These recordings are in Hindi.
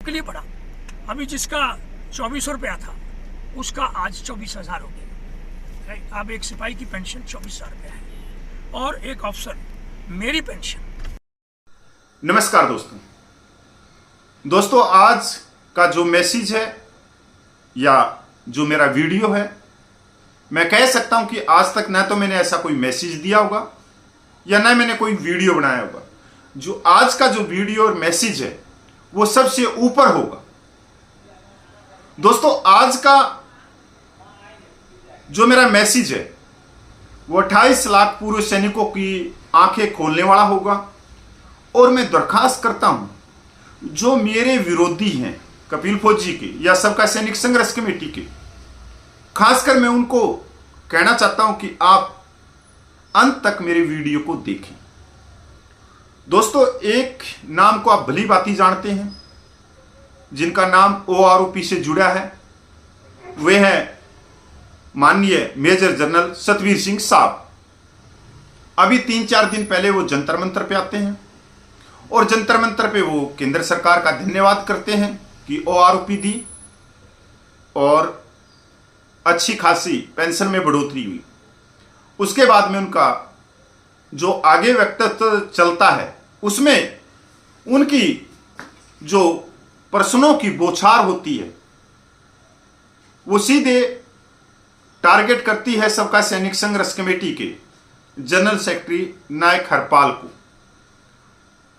के लिए बढ़ा। अभी जिसका 2400 रुपया था उसका आज 24,000 हो गया। अब एक सिपाही की पेंशन 24,000 रुपया है और एक ऑफिसर मेरी पेंशन। नमस्कार दोस्तों, आज का जो मैसेज है या जो मेरा वीडियो है, मैं कह सकता हूं कि आज तक ना तो मैंने ऐसा कोई मैसेज दिया होगा या ना मैंने कोई वीडियो बनाया होगा। जो आज का जो वीडियो और मैसेज है वो सबसे ऊपर होगा। दोस्तों, आज का जो मेरा मैसेज है वो 28 लाख पूर्व सैनिकों की आंखें खोलने वाला होगा। और मैं दरखास्त करता हूं जो मेरे विरोधी हैं कपिल फौजी के या सबका सैनिक संघर्ष कमेटी के, खासकर मैं उनको कहना चाहता हूं कि आप अंत तक मेरे वीडियो को देखें। दोस्तों, एक नाम को आप भली भांति जानते हैं, जिनका नाम OROP से जुड़ा है, वे हैं माननीय मेजर जनरल सतवीर सिंह साहब। अभी 3-4 दिन पहले वो जंतर मंतर पे आते हैं और जंतर मंतर पे वो केंद्र सरकार का धन्यवाद करते हैं कि OROP दी और अच्छी खासी पेंशन में बढ़ोतरी हुई। उसके बाद में उनका जो आगे वक्तव्य चलता है उसमें उनकी जो प्रश्नों की बौछार होती है वो सीधे टारगेट करती है सबका सैनिक संघर्ष कमेटी के जनरल सेक्रेटरी नायक हरपाल को।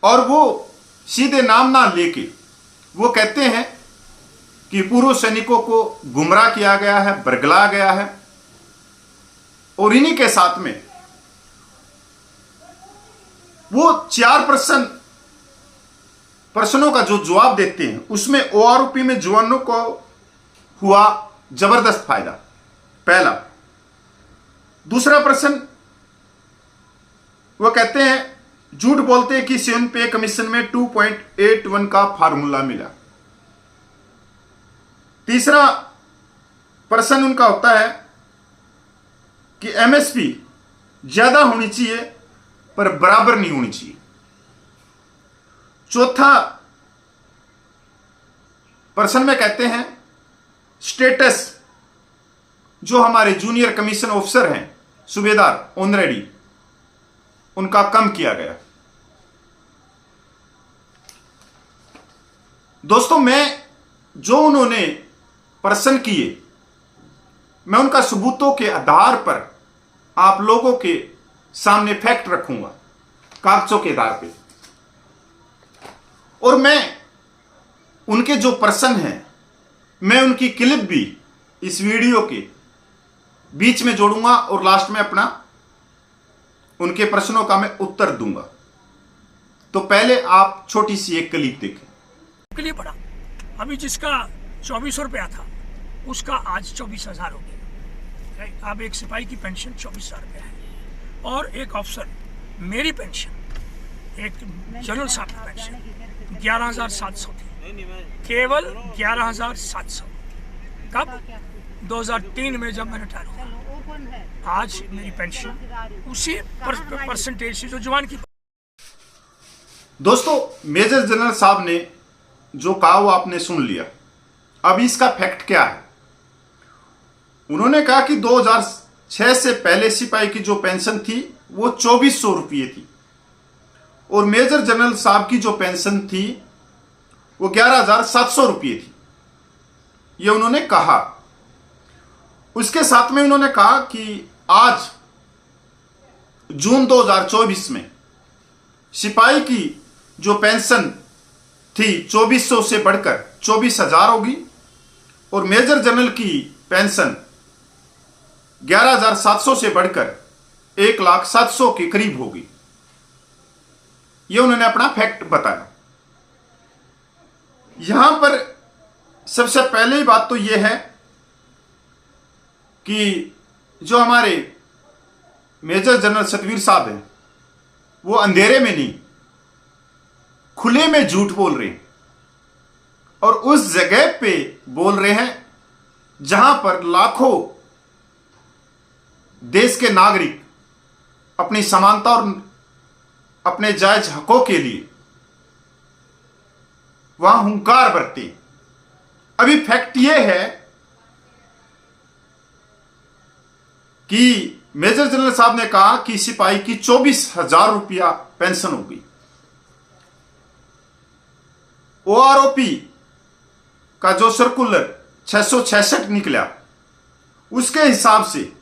और वो सीधे नाम ना लेके वो कहते हैं कि पूर्व सैनिकों को गुमराह किया गया है, बरगलाया गया है। और इन्हीं के साथ में वो 4 प्रश्नों का जो जवाब देते हैं उसमें OROP में जवानों को हुआ जबरदस्त फायदा, पहला। दूसरा प्रश्न, वो कहते हैं झूठ बोलते हैं कि सेवन पे कमीशन में 2.81 का फार्मूला मिला। तीसरा प्रश्न उनका होता है कि MSP ज्यादा होनी चाहिए पर बराबर नहीं होनी चाहिए। चौथा प्रश्न में कहते हैं स्टेटस जो हमारे जूनियर कमीशन ऑफिसर हैं, सूबेदार ऑनरेडी, उनका कम किया गया। दोस्तों, मैं जो उन्होंने प्रश्न किए मैं उनका सबूतों के आधार पर आप लोगों के सामने फैक्ट रखूंगा, कागजों के आधार पे। और मैं उनके जो प्रश्न हैं मैं उनकी क्लिप भी इस वीडियो के बीच में जोड़ूंगा और लास्ट में अपना उनके प्रश्नों का मैं उत्तर दूंगा। तो पहले आप छोटी सी एक क्लिप देखें। के लिए बढ़ा। अभी जिसका 2400 रुपया था उसका आज 24,000 हो गया। अब एक सिपाही की पेंशन 24,000 रुपया है और एक ऑफिसर मेरी पेंशन, एक जनरल साहब की पेंशन 11,700 थी, केवल 11,700। कब? 2003 में जब मैंने रिटायर हुआ। आज मेरी पेंशन उसी परसेंटेज से जो जवान की। दोस्तों, मेजर जनरल साहब ने जो कहा वो आपने सुन लिया। अब इसका फैक्ट क्या है? उन्होंने कहा कि 2006 से पहले सिपाही की जो पेंशन थी वो 2400 रुपये थी और मेजर जनरल साहब की जो पेंशन थी वो 11,700 रुपये थी। ये उन्होंने कहा। उसके साथ में उन्होंने कहा कि आज जून 2024 में सिपाही की जो पेंशन थी 2400 से बढ़कर 24,000 होगी और मेजर जनरल की पेंशन 11,700 से बढ़कर 1,07,000 के करीब होगी। ये उन्होंने अपना फैक्ट बताया। यहां पर सबसे पहले बात तो यह है कि जो हमारे मेजर जनरल सतवीर साहब हैं वो अंधेरे में नहीं, खुले में झूठ बोल रहे हैं और उस जगह पे बोल रहे हैं जहां पर लाखों देश के नागरिक अपनी समानता और अपने जायज हकों के लिए वहां हुंकार बरते। अभी फैक्ट यह है कि मेजर जनरल साहब ने कहा कि सिपाही की 24,000 रुपया पेंशन होगी। ओआरओपी का जो सर्कुलर 666 निकला, उसके हिसाब से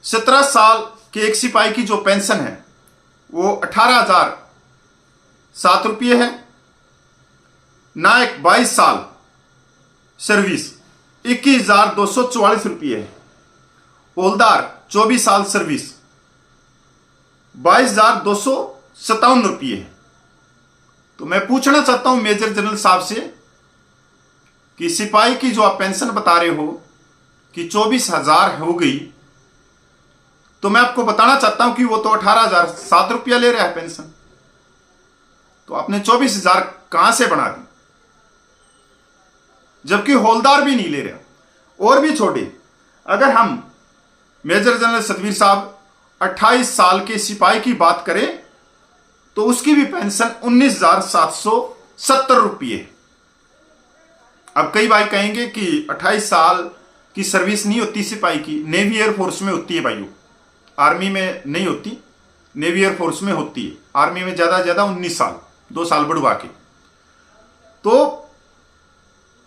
17 साल के एक सिपाही की जो पेंशन है वो 18,007 रुपये है। नायक 22 साल सर्विस 21,244 रुपये है। हवलदार 24 साल सर्विस 22,257 रुपये है। तो मैं पूछना चाहता हूं मेजर जनरल साहब से कि सिपाही की जो आप पेंशन बता रहे हो कि 24,000 हो गई, तो मैं आपको बताना चाहता हूं कि वो तो 18,007 रुपया ले रहा है पेंशन। तो आपने 24,000 कहां से बना दी, जबकि हवलदार भी नहीं ले रहा। और भी छोड़े, अगर हम मेजर जनरल सतवीर साहब 28 साल के सिपाही की बात करें तो उसकी भी पेंशन 19,770 रुपये है। अब कई भाई कहेंगे कि 28 साल की सर्विस नहीं होती सिपाही की, नेवी एयरफोर्स में होती है भाइयों, आर्मी में नहीं होती, नेवी एयरफोर्स में होती है। आर्मी में ज्यादा ज्यादा 19 साल, 2 साल बढ़वा के। तो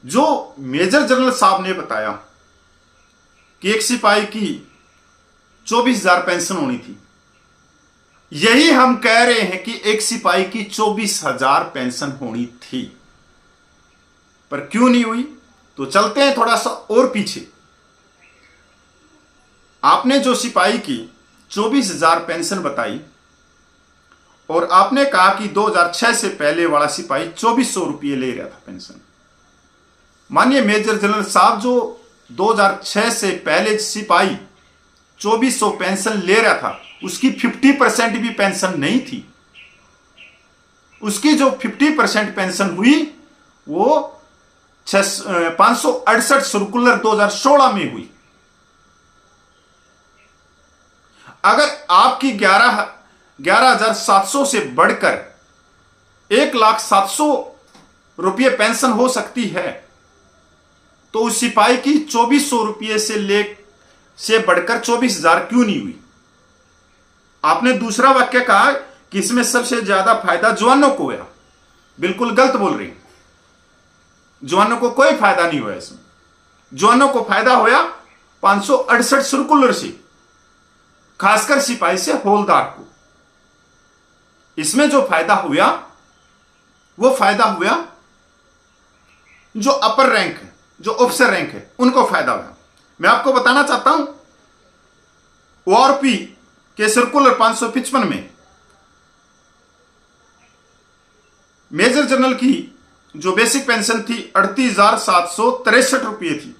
जो मेजर जनरल साहब ने बताया कि एक सिपाही की 24,000 पेंशन होनी थी, यही हम कह रहे हैं कि एक सिपाही की 24,000 पेंशन होनी थी, पर क्यों नहीं हुई। तो चलते हैं थोड़ा सा और पीछे। आपने जो सिपाही की 24,000 पेंशन बताई और आपने कहा कि 2006 से पहले वाला सिपाही 2,400 रुपये ले रहा था पेंशन। मानिए मेजर जनरल साहब, जो 2006 से पहले सिपाही 2,400 पेंशन ले रहा था, उसकी 50% भी पेंशन नहीं थी। उसकी जो 50% पेंशन हुई वो 568 सर्कुलर 2016 में हुई। अगर आपकी 11,700 से बढ़कर 1,07,000 रुपये पेंशन हो सकती है, तो उस सिपाही की 2,400 रुपये से बढ़कर 24,000 क्यों नहीं हुई। आपने दूसरा वाक्य कहा कि इसमें सबसे ज्यादा फायदा जवानों को हुआ। बिल्कुल गलत बोल रही, जवानों को कोई फायदा नहीं हुआ इसमें। जवानों को फायदा हुआ 568 सर्कुलर से, खासकर सिपाही से हवलदार को। इसमें जो फायदा हुआ वो फायदा हुआ जो अपर रैंक है, जो ऑफिसर रैंक है, उनको फायदा हुआ। मैं आपको बताना चाहता हूं, ओआरपी के सर्कुलर 555 में मेजर जनरल की जो बेसिक पेंशन थी 38,763 रुपये थी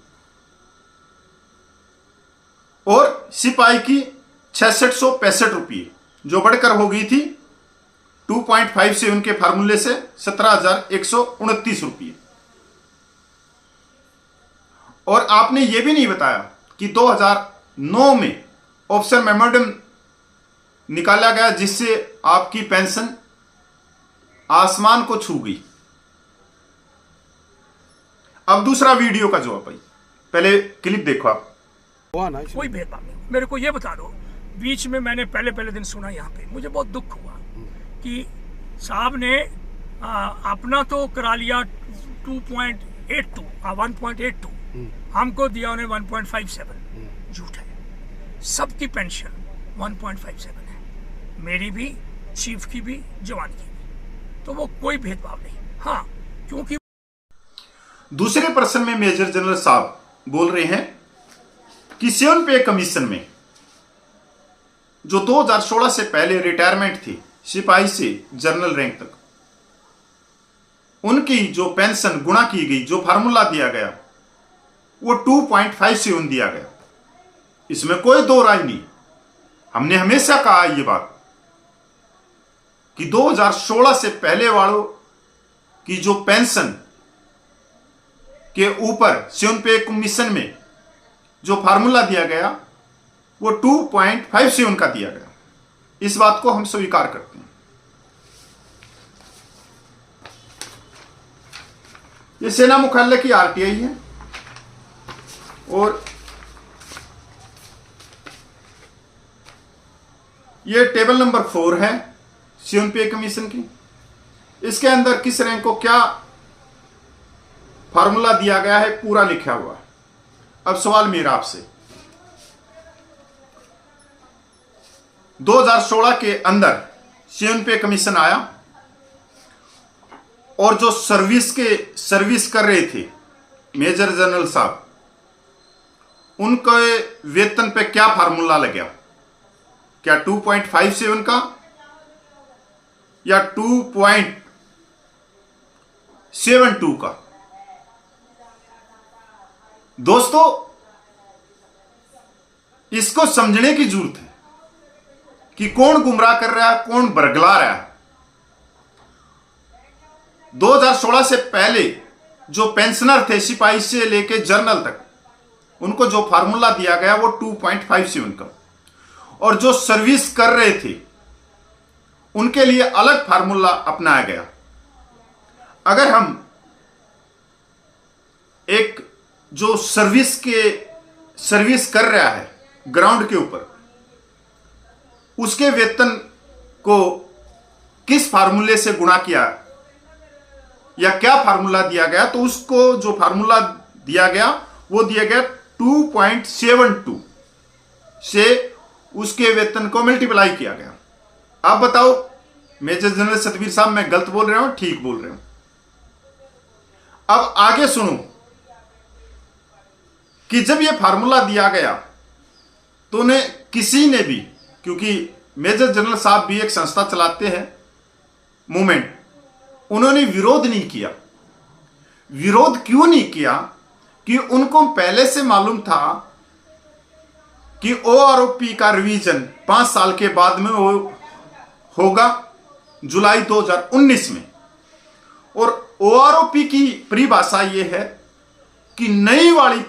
और सिपाही की 6,665 रुपये, जो बढ़कर हो गई थी 2.5 से उनके फार्मूले से 17,129 रुपये। और आपने यह भी नहीं बताया कि 2009 में ऑफिसर मेमोरेंडम निकाला गया जिससे आपकी पेंशन आसमान को छू गई। अब दूसरा वीडियो का जवाब भाई, पहले क्लिप देखो आप। कोई भेदभाव नहीं। मेरे को ये बता दो, बीच में मैंने पहले दिन सुना यहाँ पे, मुझे बहुत दुख हुआ कि साहब ने अपना तो करा लिया 2.82 1.82, हमको दिया उन्हें 1.57। झूठ है। सबकी पेंशन 1.57 है, मेरी भी, चीफ की भी, जवान की भी। तो वो कोई भेदभाव नहीं। हाँ, क्योंकि दूसरे प्रश्न में मेजर जनरल साहब बोल रहे हैं कि सेवन पे कमीशन में जो 2016 से पहले रिटायरमेंट थी सिपाही से जनरल रैंक तक, उनकी जो पेंशन गुणा की गई, जो फार्मूला दिया गया वो 2.57 दिया गया। इसमें कोई दो राय नहीं। हमने हमेशा कहा यह बात कि 2016 से पहले वालों की जो पेंशन के ऊपर सेवन पे कमीशन में जो फार्मूला दिया गया वो 2.57 का दिया गया। इस बात को हम स्वीकार करते हैं। ये सेना मुख्यालय की आरटीआई है और ये टेबल नंबर 4 है सीएम पे कमीशन की। इसके अंदर किस रैंक को क्या फार्मूला दिया गया है पूरा लिखा हुआ है। अब सवाल मेरा आपसे, 2016 के अंदर सीएम पे कमीशन आया और जो सर्विस कर रहे थे मेजर जनरल साहब, उनके वेतन पे क्या फार्मूला लगा? क्या 2.57 का या 2.72 का? दोस्तों, इसको समझने की जरूरत है कि कौन गुमराह कर रहा है, कौन बरगला रहा है। 2016 से पहले जो पेंशनर थे सिपाही से लेके जनरल तक, उनको जो फार्मूला दिया गया वो 2.57 का, और जो सर्विस कर रहे थे उनके लिए अलग फार्मूला अपनाया गया। अगर हम एक जो सर्विस कर रहा है ग्राउंड के ऊपर, उसके वेतन को किस फार्मूले से गुणा किया या क्या फार्मूला दिया गया, तो उसको जो फार्मूला दिया गया वो दिया गया 2.72 से उसके वेतन को मल्टीप्लाई किया गया। आप बताओ मेजर जनरल सतवीर साहब, मैं गलत बोल रहा हूं, ठीक बोल रहा हूं? अब आगे सुनो कि जब यह फार्मूला दिया गया तो उन्हें किसी ने भी, क्योंकि मेजर जनरल साहब भी एक संस्था चलाते हैं मूवमेंट, उन्होंने विरोध नहीं किया। विरोध क्यों नहीं किया? कि उनको पहले से मालूम था कि ओआरओपी का रिवीजन 5 साल के बाद में होगा जुलाई 2019 में, और ओआरओपी की परिभाषा यह है कि नई वाली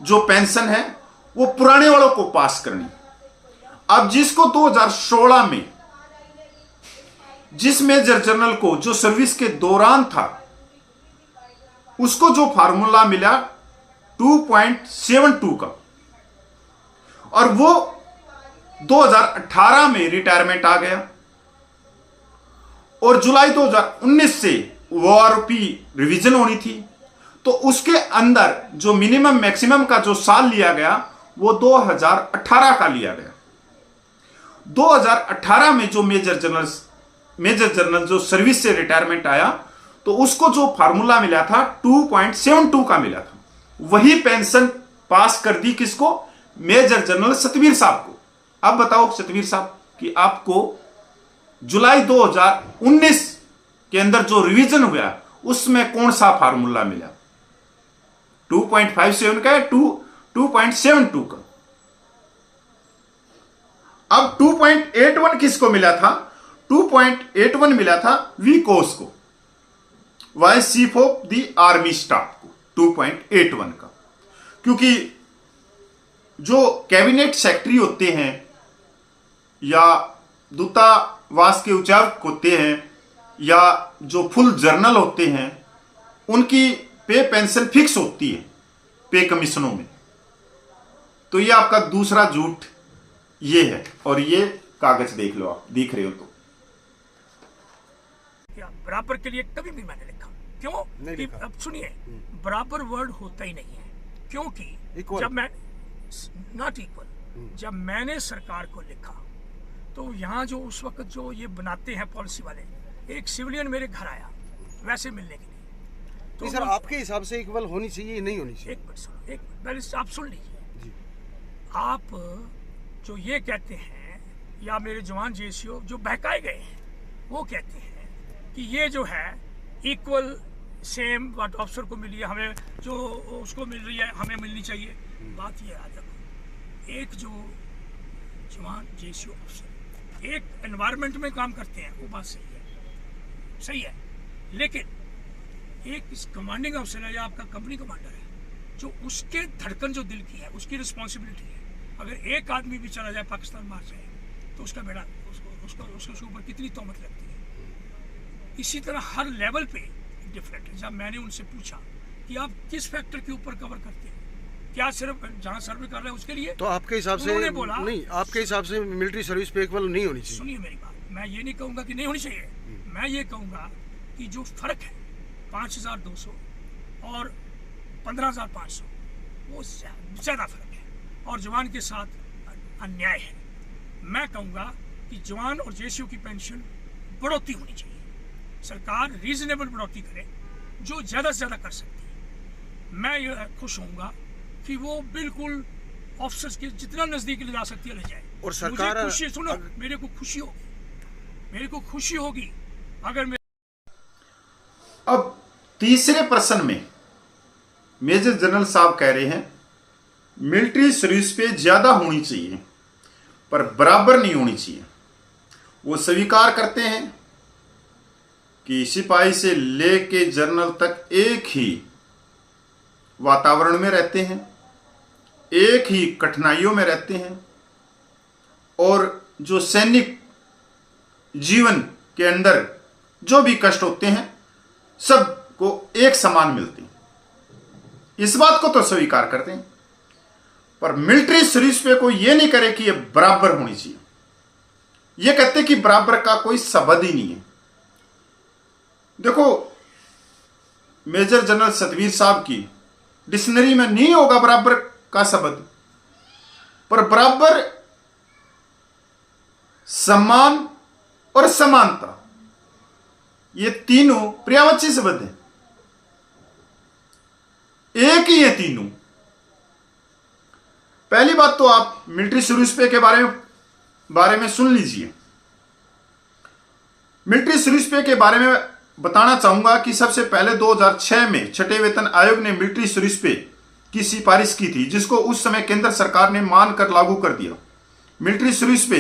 जो पेंशन है वो पुराने वालों को पास करनी। अब जिसको 2016 में जिस मेजर जनरल को जो सर्विस के दौरान था, उसको जो फार्मूला मिला 2.72 का, और वो 2018 में रिटायरमेंट आ गया, और जुलाई 2019 से ओआरओपी रिवीजन होनी थी, तो उसके अंदर जो मिनिमम मैक्सिमम का जो साल लिया गया वो 2018 का लिया गया। 2018 में जो मेजर जनरल जो सर्विस से रिटायरमेंट आया, तो उसको जो फार्मूला मिला था 2.72 का मिला था। वही पेंशन पास कर दी किसको? मेजर जनरल सतवीर साहब को। अब बताओ सतवीर साहब कि आपको जुलाई 2019 के अंदर जो रिवीजन हुआ उसमें कौन सा फार्मूला मिला? 2.57 का या 2.72 का? अब 2.81 किसको मिला था? 2.81 मिला था वीकोस को, vice chief of the army staff को, 2.81 का। क्योंकि जो कैबिनेट सेक्रेटरी होते हैं या दूतावास के उच्चायुक्त होते हैं या जो फुल जर्नल होते हैं, उनकी पे पेंशन फिक्स होती है पे कमीशनों में। तो ये आपका दूसरा झूठ ये है, और ये कागज देख लो, आप दिख रहे हो तो। बराबर के लिए कभी भी मैंने लिखा, क्यों कि अब सुनिए, बराबर वर्ड होता ही नहीं है, क्योंकि जब मैं नॉट इक्वल, जब मैंने सरकार को लिखा तो यहाँ जो उस वक्त जो ये बनाते हैं पॉलिसी वाले, एक सिविलियन मेरे घर आया वैसे मिलने के लिए। तो सर आपके हिसाब से इक्वल होनी चाहिए, नहीं होनी चाहिए? एक मिनट सुनो, एक पहले आप सुन लीजिए। आप जो ये कहते हैं, या मेरे जवान जेसीओ जो बहकाए गए हैं, वो कहते हैं कि ये जो है इक्वल सेम व्हाट ऑफिसर को मिली है, हमें जो उसको मिल रही है हमें मिलनी चाहिए। बात ये आ जाए, एक जो जवान जेसीओ ऑफिसर एक एनवायरनमेंट में काम करते हैं, वो बात सही है, लेकिन एक इस कमांडिंग अफसर है या आपका कंपनी कमांडर है, जो उसके धड़कन जो दिल की है, उसकी रिस्पॉन्सिबिलिटी है। अगर एक आदमी भी चला जाए, पाकिस्तान मार जाए, तो उसका बेड़ा उसके ऊपर कितनी तोहमत लगती है। इसी तरह हर लेवल पे डिफरेंट है। जब मैंने उनसे पूछा कि आप किस फैक्टर के ऊपर कवर करते हैं, क्या सिर्फ जहाँ सर्वे कर रहे हैं उसके लिए, तो आपके हिसाब से उन्होंने बोला नहीं, आपके हिसाब से मिलिट्री सर्विस पे इक्वल नहीं होनी चाहिए। सुनिए मेरी बात, मैं ये नहीं कहूँगा कि नहीं होनी चाहिए, मैं ये कहूँगा कि जो फर्क है 5,200 और 15,500 वो ज़्यादा फर्क है और जवान के साथ अन्याय है। मैं कहूँगा कि जवान और जेसीओ की पेंशन बढ़ोतरी होनी चाहिए, सरकार रीजनेबल बढ़ोतरी करे जो ज़्यादा से ज़्यादा कर सकती है। मैं ये खुश होऊंगा कि वो बिल्कुल ऑफिसर्स के जितना नज़दीक ले जा सकती है ले जाए। और सरकार मुझे खुशी, सुनो, मेरे को खुशी होगी अगर मैं। अब तीसरे प्रश्न में मेजर जनरल साहब कह रहे हैं मिलिट्री सर्विस पे ज्यादा होनी चाहिए पर बराबर नहीं होनी चाहिए। वो स्वीकार करते हैं कि सिपाही से लेके जनरल तक एक ही वातावरण में रहते हैं, एक ही कठिनाइयों में रहते हैं और जो सैनिक जीवन के अंदर जो भी कष्ट होते हैं सबको एक समान मिलते हैं। इस बात को तो स्वीकार करते हैं, पर मिलिट्री सर्विस पे कोई ये नहीं करे कि ये बराबर होनी चाहिए। ये कहते कि बराबर का कोई शब्द ही नहीं है। देखो, मेजर जनरल सतवीर साहब की डिक्शनरी में नहीं होगा बराबर का शब्द, पर बराबर, सम्मान और समानता ये तीनों पर्यायवाची शब्द हैं, एक ही है तीनों। पहली बात तो आप मिलिट्री सर्विस पे के बारे में सुन लीजिए। मिलिट्री सर्विस पे के बारे में बताना चाहूंगा कि सबसे पहले 2006 में छठे वेतन आयोग ने मिलिट्री सर्विस पे की सिफारिश की थी, जिसको उस समय केंद्र सरकार ने मानकर लागू कर दिया। मिलिट्री सर्विस पे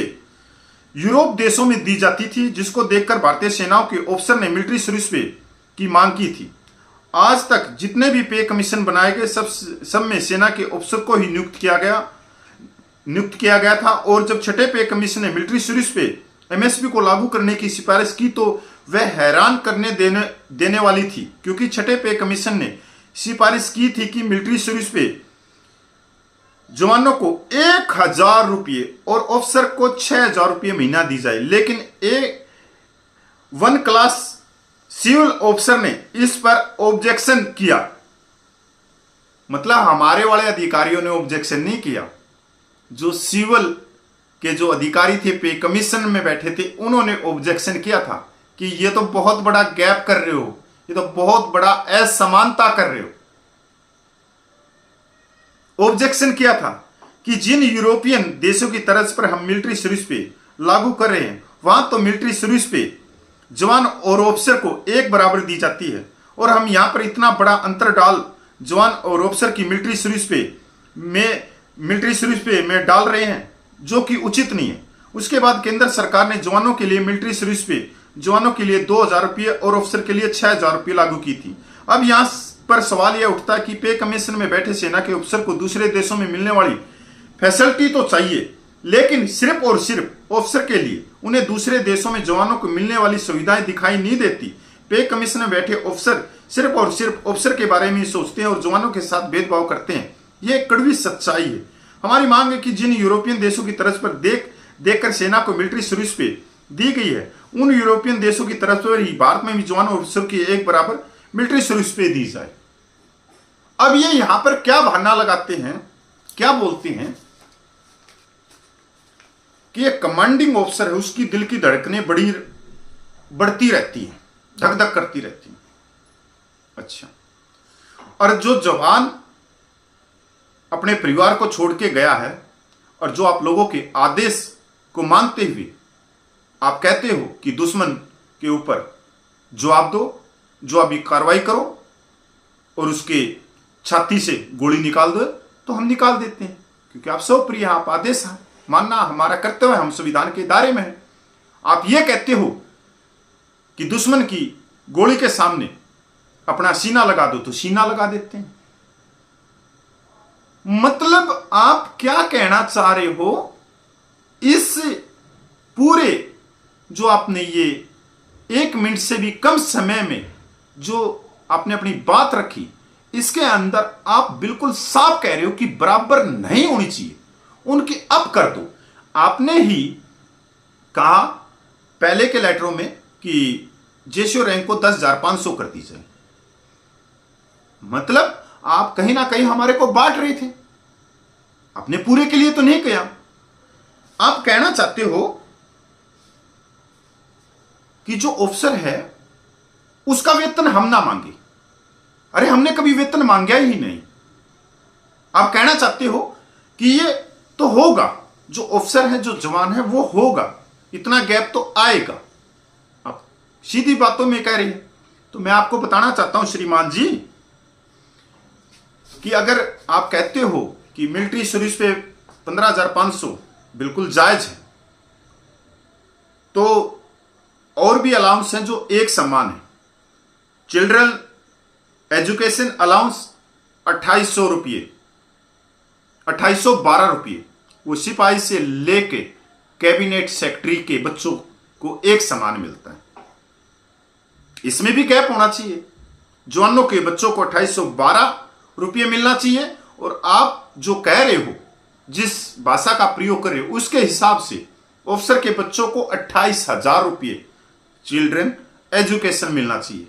यूरोप देशों में दी जाती थी, जिसको देखकर भारतीय सेनाओं के ऑफिसर ने मिलिट्री सर्विस पे की मांग की थी। आज तक जितने भी पे कमीशन बनाए गए सब में सेना के ऑफिसर को ही नियुक्त किया गया था। और जब छठे पे कमीशन ने मिलिट्री सर्विस पे एमएसपी को लागू करने की सिफारिश की तो वह हैरान करने देने वाली थी, क्योंकि छठे पे कमीशन ने सिफारिश की थी कि मिलिट्री सर्विस पे जवानों को 1,000 रुपये और ऑफिसर को 6,000 रुपये महीना दी जाए। लेकिन वन क्लास सिविल ऑफिसर ने इस पर ऑब्जेक्शन किया। मतलब हमारे वाले अधिकारियों ने ऑब्जेक्शन नहीं किया, जो सिविल के जो अधिकारी थे पे कमीशन में बैठे थे उन्होंने ऑब्जेक्शन किया था कि ये तो बहुत बड़ा गैप कर रहे हो, ये तो बहुत बड़ा असमानता कर रहे हो। ऑब्जेक्शन किया था कि जिन यूरोपियन देशों की तर्ज पर हम मिलिट्री सर्विस पे लागू कर रहे हैं वहां तो मिलिट्री सर्विस पे जवान और ऑफिसर को एक बराबर दी जाती है, और हम यहां पर इतना बड़ा अंतर डाल जवान और ऑफिसर की मिलिट्री सर्विस पे में डाल रहे हैं, जो कि उचित नहीं है। उसके बाद केंद्र सरकार ने जवानों के लिए मिलिट्री सर्विस पे जवानों के लिए 2,000 रुपये और ऑफिसर के लिए 6,000 रुपये लागू की थी। अब यहां पर सवाल यह उठता है कि पे कमीशन में बैठे सेना के ऑफिसर को दूसरे देशों में मिलने वाली फैसिलिटी तो चाहिए, लेकिन सिर्फ और सिर्फ ऑफिसर के लिए उन्हें दूसरे देशों में जवानों को मिलने वाली सुविधाएं दिखाई नहीं देती। पे कमीशन में बैठे ऑफिसर सिर्फ और सिर्फ ऑफिसर के बारे में ही सोचते हैं और जवानों के साथ भेदभाव करते हैं। यह कड़वी सच्चाई है। हमारी मांग है कि जिन यूरोपियन देशों की तरफ पर देखकर सेना को मिलिट्री सर्विस पे दी गई है, उन यूरोपियन देशों की तरफ पर ही भारत में भी जवान और ऑफिसर की एक बराबर मिलिट्री सर्विस पे दी जाए। अब ये यहां पर क्या बहाना लगाते हैं, क्या बोलते हैं कि एक कमांडिंग ऑफिसर है, उसकी दिल की धड़कनें बढ़ती रहती हैं, धक धक करती रहती हैं। अच्छा, और जो जवान अपने परिवार को छोड़ के गया है और जो आप लोगों के आदेश को मानते हुए आप कहते हो कि दुश्मन के ऊपर जवाब दो, जवाबी कार्रवाई करो और उसके छाती से गोली निकाल दो, तो हम निकाल देते हैं, क्योंकि आप सब प्रिय, आप आदेश मानना हमारा कर्तव्य है, हम संविधान के दायरे में हैं। आप ये कहते हो कि दुश्मन की गोली के सामने अपना सीना लगा दो, तो सीना लगा देते हैं। मतलब आप क्या कहना चाह रहे हो? इस पूरे जो आपने ये 1 मिनट से भी कम समय में जो आपने अपनी बात रखी, इसके अंदर आप बिल्कुल साफ कह रहे हो कि बराबर नहीं होनी चाहिए, उनकी अब कर दो। आपने ही कहा पहले के लेटरों में कि जेसीओ रैंक को 10,500 कर दी जाए। मतलब आप कहीं ना कहीं हमारे को बांट रहे थे, अपने पूरे के लिए तो नहीं किया। आप कहना चाहते हो कि जो ऑफिसर है उसका वेतन हम ना मांगे। अरे हमने कभी वेतन मांगा ही नहीं। आप कहना चाहते हो कि ये तो होगा, जो ऑफिसर है जो जवान है वो होगा, इतना गैप तो आएगा। आप सीधी बातों में कह रहे हैं। तो मैं आपको बताना चाहता हूं श्रीमान जी कि अगर आप कहते हो कि मिलिट्री सर्विस पे 15,500 बिल्कुल जायज है, तो और भी अलाउंस हैं जो एक समान है। चिल्ड्रन एजुकेशन अलाउंस 2800 रुपये, 2812 रुपये, वो सिपाही से लेके कैबिनेट सेक्रेटरी के बच्चों को एक समान मिलता है। इसमें भी गैप होना चाहिए। जवानों के बच्चों को 2812 रुपये मिलना चाहिए, और आप जो कह रहे हो, जिस भाषा का प्रयोग कर रहे हो, उसके हिसाब से ऑफिसर के बच्चों को 28,000 रुपये चिल्ड्रन एजुकेशन मिलना चाहिए।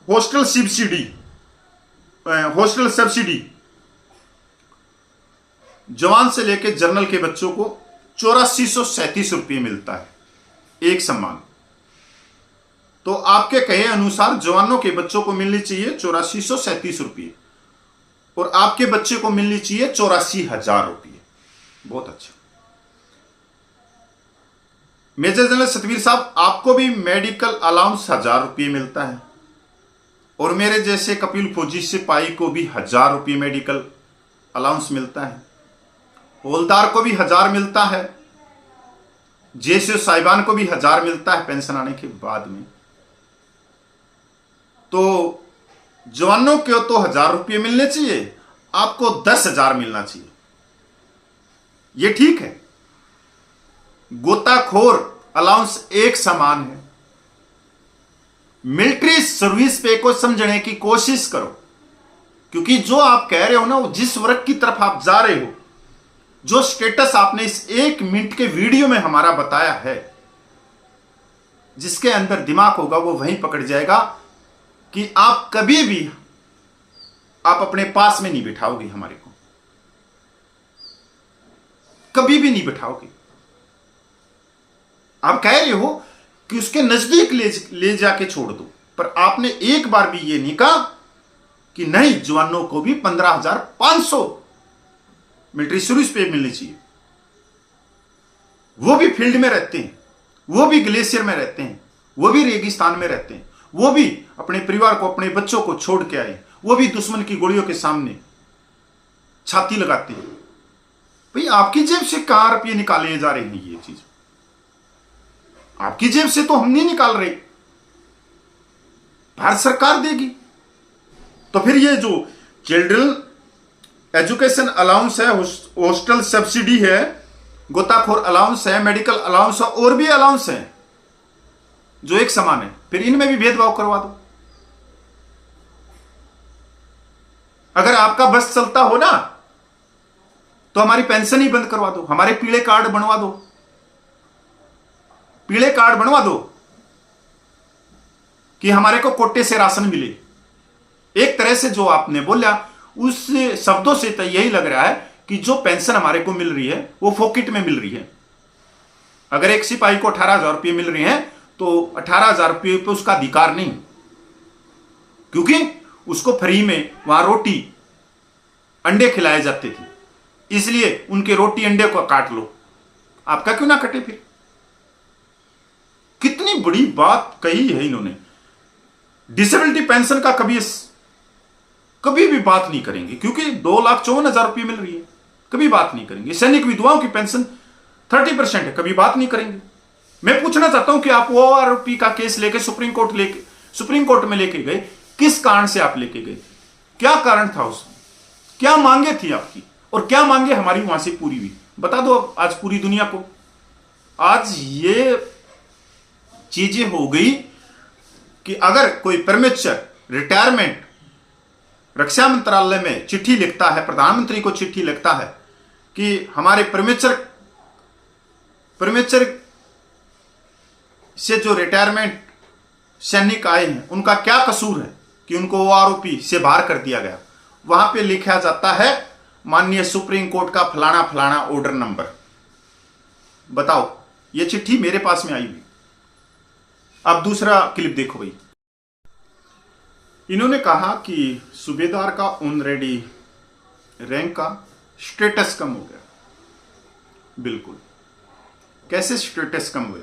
हॉस्टल सब्सिडी जवान से लेकर जनरल के बच्चों को 8437 रुपये मिलता है, एक सम्मान। तो आपके कहे अनुसार जवानों के बच्चों को मिलनी चाहिए 8437 रुपये, और आपके बच्चे को मिलनी चाहिए 84,000 रुपये। बहुत अच्छा। मेजर जनरल सतवीर साहब, आपको भी मेडिकल अलाउंस 1000 रुपये मिलता है, और मेरे जैसे कपिल फौजी सिपाही को भी 1000 रुपये मेडिकल अलाउंस मिलता है। हवलदार को भी 1000 मिलता है, जेसीओ साहिबान को भी 1000 मिलता है पेंशन आने के बाद में। तो जवानों को तो 1000 रुपये मिलने चाहिए, आपको 10,000 मिलना चाहिए। यह ठीक है। गोताखोर अलाउंस एक समान है। मिलिट्री सर्विस पे को समझने की कोशिश करो, क्योंकि जो आप कह रहे हो ना, वो जिस वर्ग की तरफ आप जा रहे हो, जो स्टेटस आपने इस 1 मिनट के वीडियो में हमारा बताया है, जिसके अंदर दिमाग होगा वो वहीं पकड़ जाएगा कि आप कभी भी आप अपने पास में नहीं बिठाओगे, हमारे को कभी भी नहीं बिठाओगे। आप कह रहे हो कि उसके नजदीक ले जाके छोड़ दो, पर आपने एक बार भी ये नहीं कहा कि नहीं, जवानों को भी 15,500 मिलिट्री सर्विस पे मिलनी चाहिए। वो भी फील्ड में रहते हैं, वो भी ग्लेशियर में रहते हैं, वो भी रेगिस्तान में रहते हैं, वो भी अपने परिवार को, अपने बच्चों को छोड़ के आए, वो भी दुश्मन की गोलियों के सामने छाती लगाते हैं। भाई आपकी जेब से कहां रुपये निकाले जा रहे हैं? ये चीज आपकी जेब से तो हम नहीं निकाल रहे, भारत सरकार देगी। तो फिर ये जो चिल्ड्रन एजुकेशन अलाउंस है, हॉस्टल सब्सिडी है, गोताखोर अलाउंस है, मेडिकल अलाउंस है, और भी अलाउंस है जो एक समान है, फिर इनमें भी भेदभाव करवा दो। अगर आपका बस चलता हो ना, तो हमारी पेंशन ही बंद करवा दो, हमारे पीले कार्ड बनवा दो, पीले कार्ड बनवा दो कि हमारे को कोटे से राशन मिले। एक तरह से जो आपने बोला उस शब्दों से तो यही लग रहा है कि जो पेंशन हमारे को मिल रही है वो फोकिट में मिल रही है। अगर एक सिपाही को 18,000 रुपये मिल रहे हैं तो 18,000 रुपये पे उसका अधिकार नहीं, क्योंकि उसको फ्री में वहां रोटी अंडे खिलाए जाते थे, इसलिए उनके रोटी अंडे को काट लो। आपका क्यों ना कटे? फिर कितनी बड़ी बात कही है इन्होंने। डिसेबिलिटी पेंशन का कभी भी बात नहीं करेंगे, क्योंकि 2,54,000 रुपये मिल रही है, कभी बात नहीं करेंगे। सैनिक विधवाओं की पेंशन 30% है, कभी बात नहीं करेंगे। मैं पूछना चाहता हूं कि आप ORP का केस लेके सुप्रीम कोर्ट में लेके गए, किस कारण से आप लेके गए? क्या कारण था उसमें? क्या मांगे थी आपकी, और क्या मांगे हमारी वहां से पूरी हुई? बता दो आज पूरी दुनिया को। आज ये चीजें हो गई कि अगर कोई प्रीमेच्योर रिटायरमेंट रक्षा मंत्रालय में चिट्ठी लिखता है, प्रधानमंत्री को चिट्ठी लिखता है कि हमारे प्रीमेच्योर से जो रिटायरमेंट सैनिक आए हैं उनका क्या कसूर है कि उनको ओआरओपी से बाहर कर दिया गया, वहां पे लिखा जाता है माननीय सुप्रीम कोर्ट का फलाना फलाना ऑर्डर नंबर। बताओ, ये चिट्ठी मेरे पास में आई हुई। अब दूसरा क्लिप देखो भाई। इन्होंने कहा कि सूबेदार का ऑनरेडी रैंक का स्टेटस कम हो गया। बिल्कुल, कैसे स्टेटस कम हुआ?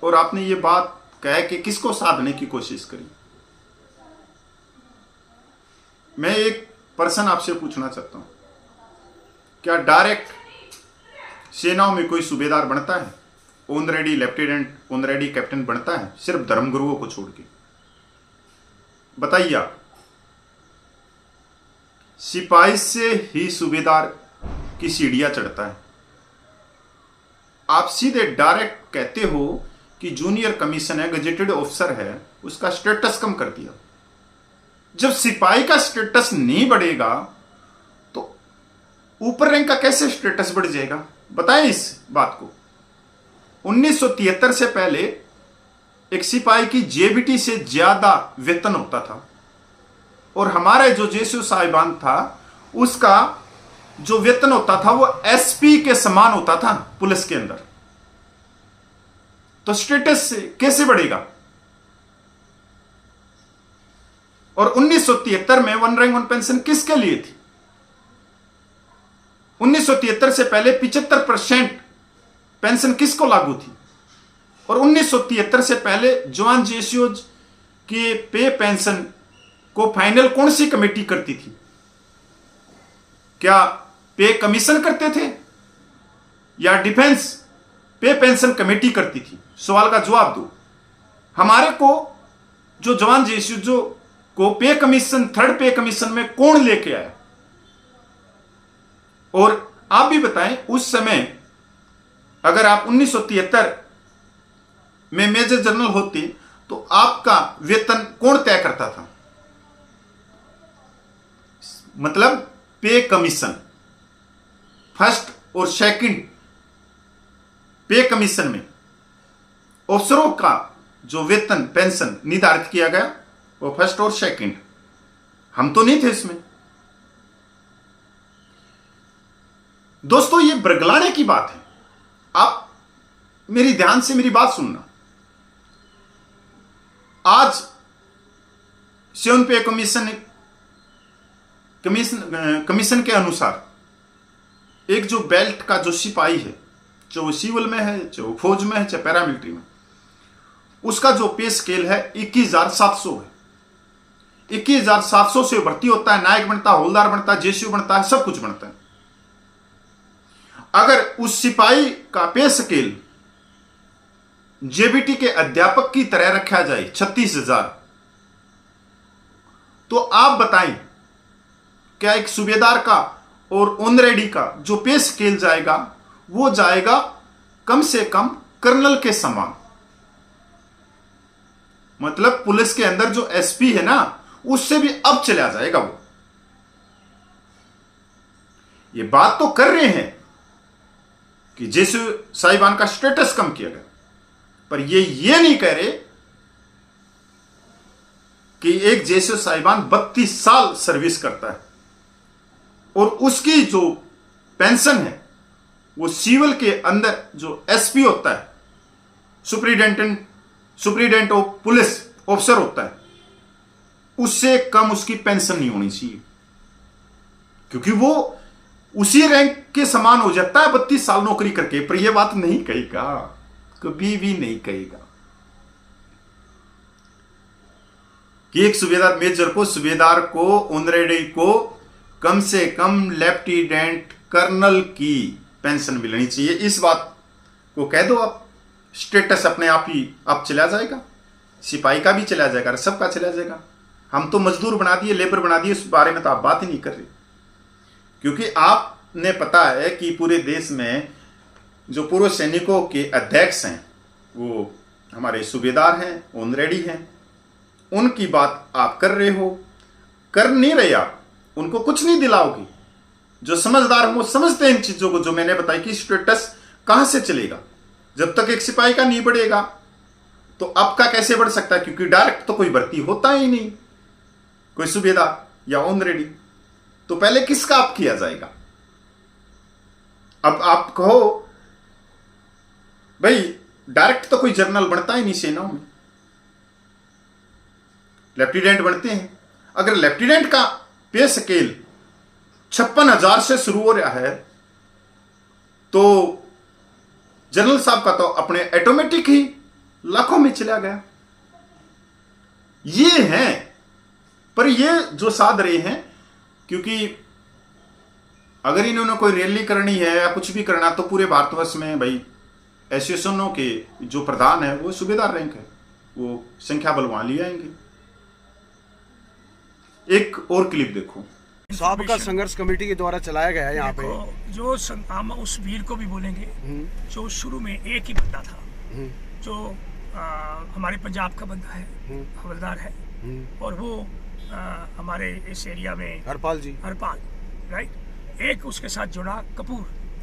और आपने ये बात कह के किसको साधने की कोशिश करी? मैं एक पर्सन आपसे पूछना चाहता हूं, क्या डायरेक्ट सेनाओं में कोई सूबेदार बनता है, ऑनरेडी लेफ्टिनेंट, ऑनरेडी कैप्टन बनता है, सिर्फ धर्मगुरुओं को छोड़ के? बताइए आप। सिपाही से ही सूबेदार की सीढ़ियां चढ़ता है। आप सीधे डायरेक्ट कहते हो कि जूनियर कमीशन है, गजेटेड ऑफिसर है, उसका स्टेटस कम कर दिया। जब सिपाही का स्टेटस नहीं बढ़ेगा तो ऊपर रैंक का कैसे स्टेटस बढ़ जाएगा? बताएं इस बात को। 1973 से पहले एक सिपाही की जेबीटी से ज्यादा वेतन होता था और हमारा जो जेसीओ साहिबान था उसका जो वेतन होता था वो एसपी के समान होता था पुलिस के अंदर। तो स्टेटस कैसे बढ़ेगा? और 1973 में वन रैंक वन पेंशन किसके लिए थी? 1973 से पहले 75% पेंशन किसको लागू थी? और 1973 से पहले जवान जेसीओ के पे पेंशन को फाइनल कौन सी कमेटी करती थी? क्या पे कमीशन करते थे या डिफेंस पे पेंशन कमेटी करती थी? सवाल का जवाब दो। हमारे को जो जवान जेसीओ जो को पे कमीशन, थर्ड पे कमीशन में कौन लेके आया? और आप भी बताएं, उस समय अगर आप 1973 में मेजर जनरल होते तो आपका वेतन कौन तय करता था? मतलब पे कमीशन, फर्स्ट और सेकंड पे कमीशन में अफसरों का जो वेतन पेंशन निर्धारित किया गया वो फर्स्ट और सेकंड। हम तो नहीं थे इसमें। दोस्तों, ये बरगलाने की बात है। आप मेरी ध्यान से मेरी बात सुनना। आज सेवन पे कमीशन के अनुसार एक जो बेल्ट का जो सिपाही है, चाहे वो सिविल में है, चाहे वो फौज में है, चाहे पैरामिलिट्री में, उसका जो पे स्केल है 21,700 है। 21,700 से भर्ती होता है, नायक बनता है, हवलदार बनता है, जेसीओ बनता है, सब कुछ बनता है। अगर उस सिपाही का पे स्केल जेबीटी के अध्यापक की तरह रखा जाए 36,000, तो आप बताएं क्या एक सूबेदार का और ऑनरेडी का जो पे स्केल जाएगा वो जाएगा कम से कम कर्नल के समान। मतलब पुलिस के अंदर जो एसपी है ना, उससे भी अब चला जाएगा वो। ये बात तो कर रहे हैं कि जेसीओ साहिबान का स्टेटस कम किया गया, पर ये नहीं कह रहे कि एक जेसीओ साहिबान 32 साल सर्विस करता है और उसकी जो पेंशन है वो सिविल के अंदर जो एसपी होता है, सुप्रीडेंट ऑफ पुलिस ऑफिसर होता है, उससे कम उसकी पेंशन नहीं होनी चाहिए, क्योंकि वो उसी रैंक के समान हो जाता है 32 साल नौकरी करके। पर यह बात नहीं कहेगा, कभी भी नहीं कहेगा कि एक सूबेदार मेजर को, सूबेदार को, ऑनरेडी को कम से कम लेफ्टिनेंट कर्नल की पेंशन मिलनी चाहिए। इस बात को कह दो आप, स्टेटस अपने आप ही आप चला जाएगा, सिपाही का भी चला जाएगा, सबका चला जाएगा। हम तो मजदूर बना दिए, लेबर बना दिए, उस बारे में तो आप बात ही नहीं कर रहे, क्योंकि आपने पता है कि पूरे देश में जो पूर्व सैनिकों के अध्यक्ष हैं वो हमारे सूबेदार हैं, ऑन रेडी हैं, उनकी बात आप कर रहे हो, कर नहीं रहे आप, उनको कुछ नहीं दिलाओगे। जो समझदार हो वो समझते हैं इन चीजों को, जो मैंने बताई कि स्टेटस कहां से चलेगा। जब तक एक सिपाही का नहीं बढ़ेगा तो आपका कैसे बढ़ सकता है, क्योंकि डायरेक्ट तो कोई भर्ती होता ही नहीं, कोई सूबेदार या ऑन रेडी। तो पहले किसका आप किया जाएगा। अब आप कहो भाई डायरेक्ट तो कोई जनरल बनता ही नहीं सेनाओं में, लेफ्टिनेंट बनते हैं। अगर लेफ्टिनेंट का पे स्केल 56,000 से शुरू हो रहा है तो जनरल साहब का तो अपने ऑटोमेटिक ही लाखों में चला गया। ये हैं, पर ये जो साध रहे हैं, क्योंकि अगर इन्होंने कोई रैली करनी है या कुछ भी करना तो पूरे भारतवर्ष में भाई एसोसिएशनों के जो प्रधान है वो सूबेदार रैंक है, वो संख्या बल वहां ले आएंगे। एक और क्लिप देखो। सबका संघर्ष कमेटी के द्वारा चलाया गया है यहाँ पे। जो हम उस वीर को भी बोलेंगे जो शुरू में एक ही बंदा था, जो हमारे पंजाब का बंदा है, हवलदार है, और वो हमारे इस एरिया में हरपाल जी, हरपाल, राइट। एक उसके साथ जुड़ा कपूर,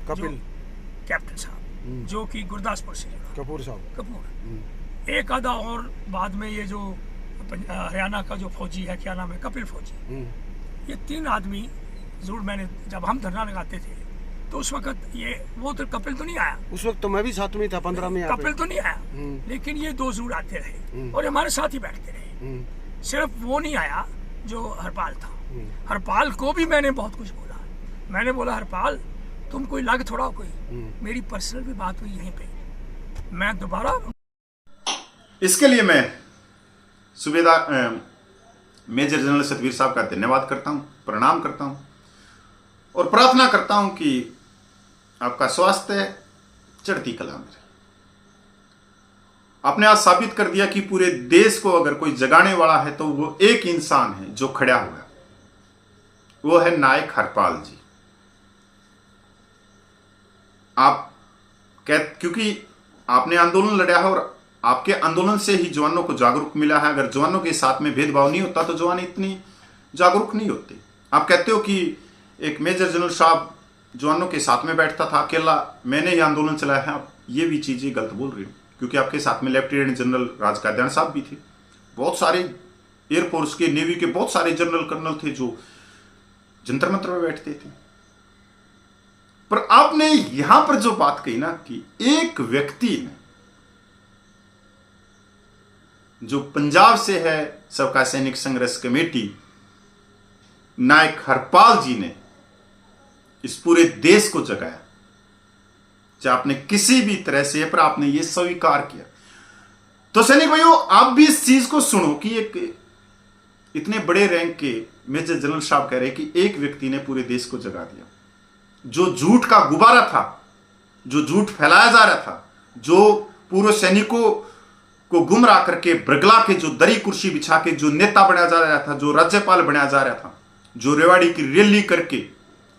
कपिल कैप्टन साहब, जो कि गुरदासपुर से जुड़ा, कपूर साहब, कपूर। एक आधा और बाद में ये जो हरियाणा का जो फौजी है, क्या नाम है, कपिल फौजी। ये 3 आदमी जरूर, मैंने जब हम धरना लगाते थे तो उस वक्त ये वो तो कपिल तो नहीं आया, उस वक्त तो मैं भी 7 में था, 15 में कपिल तो नहीं आया, लेकिन ये 2 जरूर आते रहे और हमारे साथ ही बैठते रहे। सिर्फ वो नहीं आया जो हरपाल था। हरपाल को भी मैंने बहुत कुछ बोला। मैंने बोला हरपाल तुम कोई लग थोड़ा हो कोई, मेरी पर्सनल भी बात हुई यहीं पे। मैं दोबारा इसके लिए मैं सूबेदार मेजर जनरल सतवीर साहब का धन्यवाद करता हूं, प्रणाम करता हूं और प्रार्थना करता हूं कि आपका स्वास्थ्य चढ़ती कला में रहे। आपने आज साबित कर दिया कि पूरे देश को अगर कोई जगाने वाला है तो वो एक इंसान है जो खड़ा हुआ, वो है नायक हरपाल जी। आप क्योंकि आपने आंदोलन लड़ा है और आपके आंदोलन से ही जवानों को जागरूक मिला है। अगर जवानों के साथ में भेदभाव नहीं होता तो जवान इतनी जागरूक नहीं होते। आप कहते हो कि एक मेजर जनरल साहब जवानों के साथ में बैठता था अकेला, मैंने ही आंदोलन चलाया है, आप ये भी चीजें गलत बोल रहे हो, क्योंकि आपके साथ में लेफ्टिनेंट जनरल राज कादियान साहब भी थे, बहुत सारे एयरफोर्स के, नेवी के बहुत सारे जनरल कर्नल थे जो जंतर मंतर में बैठते थे। पर आपने यहां पर जो बात कही ना कि एक व्यक्ति ने जो पंजाब से है, सबका सैनिक संघर्ष कमेटी, नायक हरपाल जी ने इस पूरे देश को जगाया। चाहे आपने किसी भी तरह से, पर आपने ये स्वीकार किया। तो सैनिक भाइयों, आप भी इस चीज को सुनो कि एक इतने बड़े रैंक के मेजर जनरल साहब कह रहे कि एक व्यक्ति ने पूरे देश को जगा दिया। जो झूठ का गुब्बारा था, जो झूठ फैलाया जा रहा था, जो पूर्व सैनिकों को गुमराह करके बरगला के जो दरी कुर्सी बिछा के जो नेता बनाया जा रहा था, जो राज्यपाल बनाया जा रहा था, जो रेवाड़ी की रैली करके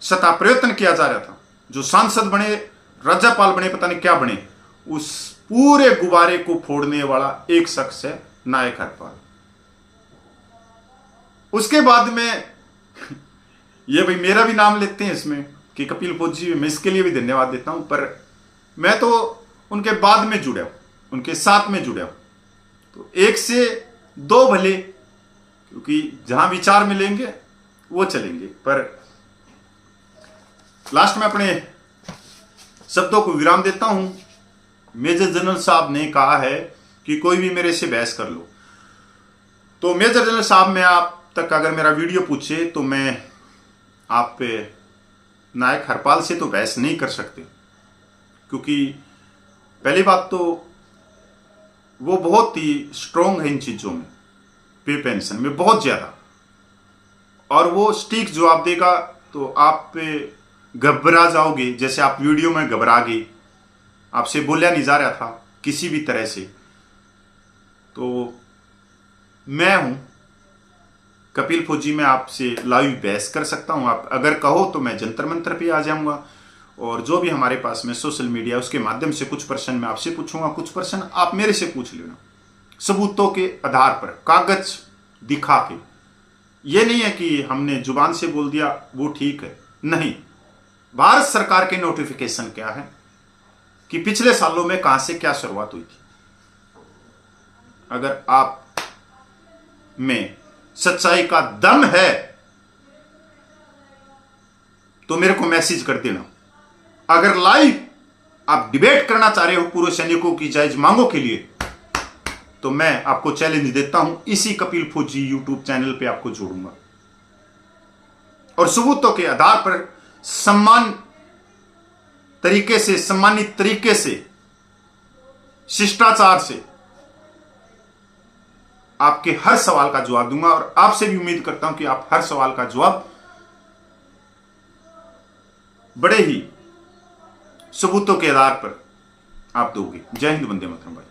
सत्ता प्रयत्न किया जा रहा था, जो सांसद बने, राज्यपाल बने, पता नहीं क्या बने, उस पूरे गुब्बारे को फोड़ने वाला एक शख्स है नायक हरपाल। उसके बाद में ये भाई मेरा भी नाम लेते हैं इसमें कि कपिल फौजी, मैं इसके लिए भी धन्यवाद देता हूं, पर मैं तो उनके बाद में जुड़ा हूं, उनके साथ में जुड़ा हूं। तो 1 से 2 भले, क्योंकि जहां विचार मिलेंगे वो चलेंगे। पर लास्ट में अपने शब्दों को विराम देता हूं। मेजर जनरल साहब ने कहा है कि कोई भी मेरे से बहस कर लो, तो मेजर जनरल साहब में आप तक अगर मेरा वीडियो पूछे तो मैं आप पे नायक हरपाल से तो बहस नहीं कर सकते, क्योंकि पहली बात तो वो बहुत ही स्ट्रोंग है इन चीजों में, पे पेंशन में बहुत ज्यादा, और वो स्टिक जवाब देगा तो आप पे घबरा जाओगे, जैसे आप वीडियो में घबरा गए, आपसे बोला नहीं जा रहा था किसी भी तरह से। तो मैं हूं कपिल फौजी, मैं आपसे लाइव बहस कर सकता हूं। आप अगर कहो तो मैं जंतर मंतर पे आ जाऊंगा और जो भी हमारे पास में सोशल मीडिया उसके माध्यम से कुछ प्रश्न मैं आपसे पूछूंगा, कुछ प्रश्न आप मेरे से पूछ लेना, सबूतों के आधार पर, कागज दिखा के। ये नहीं है कि हमने जुबान से बोल दिया वो ठीक है, नहीं। भारत सरकार के नोटिफिकेशन क्या है कि पिछले सालों में कहां से क्या शुरुआत हुई थी। अगर आप में सच्चाई का दम है तो मेरे को मैसेज कर देना। अगर लाइव आप डिबेट करना चाह रहे हो पूर्व सैनिकों की जायज मांगों के लिए, तो मैं आपको चैलेंज देता हूं, इसी कपिल फौजी यूट्यूब चैनल पे आपको जोड़ूंगा और सबूतों के आधार पर सम्मानित तरीके से, शिष्टाचार से आपके हर सवाल का जवाब दूंगा। और आपसे भी उम्मीद करता हूं कि आप हर सवाल का जवाब बड़े ही सबूतों के आधार पर आप दोगे। जय हिंद, वंदे मातरम भाई।